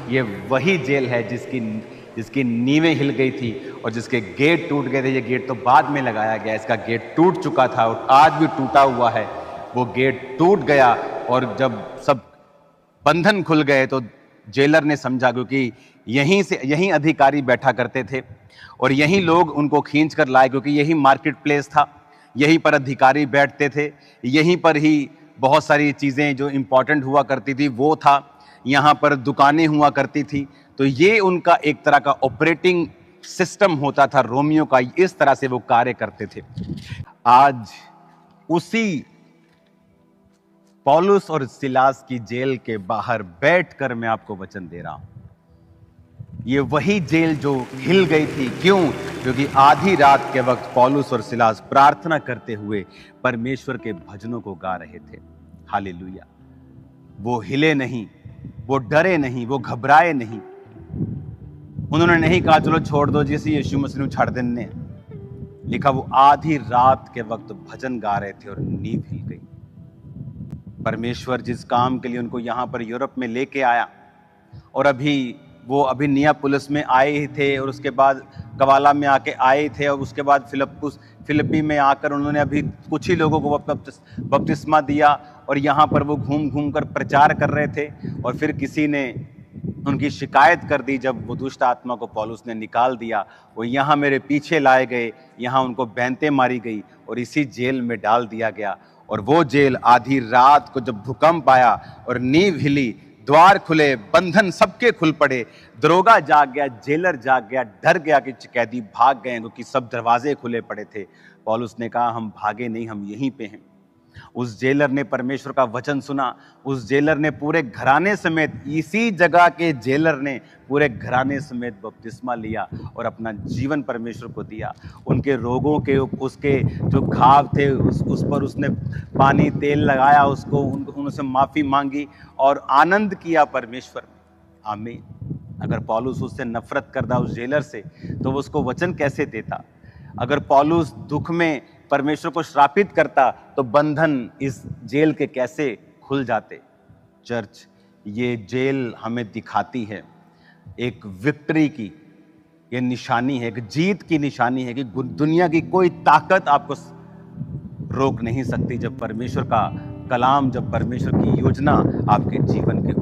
ये वही जेल है जिसकी नींवें हिल गई थी और जिसके गेट टूट गए थे। ये गेट तो बाद में लगाया गया, इसका गेट टूट चुका था और आज भी टूटा हुआ है। वो गेट टूट गया और जब सब बंधन खुल गए तो जेलर ने समझा, क्योंकि यहीं अधिकारी बैठा करते थे और यहीं लोग उनको खींच कर लाए, क्योंकि यही मार्केट प्लेस था, यहीं पर अधिकारी बैठते थे, यहीं पर ही बहुत सारी चीज़ें जो इम्पोर्टेंट हुआ करती थी वो था, यहाँ पर दुकानें हुआ करती थी। तो ये उनका एक तरह का ऑपरेटिंग सिस्टम होता था रोमियो का, इस तरह से वो कार्य करते थे। आज उसी पौलुस और सिलास की जेल के बाहर बैठकर मैं आपको वचन दे रहा हूं। ये वही जेल जो हिल गई थी। क्यों? क्योंकि आधी रात के वक्त पौलुस और सिलास प्रार्थना करते हुए परमेश्वर के भजनों को गा रहे थे। हालेलुया। वो हिले नहीं, वो डरे नहीं, वो घबराए नहीं। उन्होंने नहीं कहा चलो छोड़ दो जिसे यीशु मसीह ने छाड़ देने। लिखा वो आधी रात के वक्त भजन गा रहे थे और नींव हिल गई। परमेश्वर जिस काम के लिए उनको यहां पर यूरोप में लेके आया, और अभी नियापुलिस में आए ही थे और उसके बाद कवाला में आके आए थे और उसके बाद फिलिप्पी में आकर उन्होंने अभी कुछ ही लोगों को बपतिस्मा दिया और यहाँ पर वो घूम घूम कर प्रचार कर रहे थे। और फिर किसी ने उनकी शिकायत कर दी। जब वो दुष्ट आत्मा को पौलुस ने निकाल दिया, वो यहाँ मेरे पीछे लाए गए, यहाँ उनको बैंतें मारी गई और इसी जेल में डाल दिया गया। और वो जेल आधी रात को जब भूकंप आया और नींव हिली, द्वार खुले, बंधन सबके खुल पड़े, दरोगा जाग गया, जेलर जाग गया, डर गया कि कैदी भाग गए, क्योंकि सब दरवाजे खुले पड़े थे। पौलुस ने कहा हम भागे नहीं, हम यहीं पे हैं। उस जेलर ने परमेश्वर का वचन सुना। उस जेलर ने पूरे घराने समेत, इसी जगह के जेलर ने पूरे घराने समेत बपतिस्मा लिया और अपना जीवन परमेश्वर को दिया। उनके रोगों के, उसके जो घाव थे उस पर उसने पानी तेल लगाया, उनसे माफ़ी मांगी और आनंद किया परमेश्वर में। आमीन। अगर पौलुस उससे नफरत करता उस जेलर से, तो वो उसको वचन कैसे देता? अगर पौलुस दुख में परमेश्वर को श्रापित करता तो बंधन इस जेल के कैसे खुल जाते? चर्च, ये जेल हमें दिखाती है एक विक्ट्री की, ये निशानी है, एक जीत की निशानी है कि दुनिया की कोई ताकत आपको रोक नहीं सकती जब परमेश्वर का कलाम, जब परमेश्वर की योजना आपके जीवन के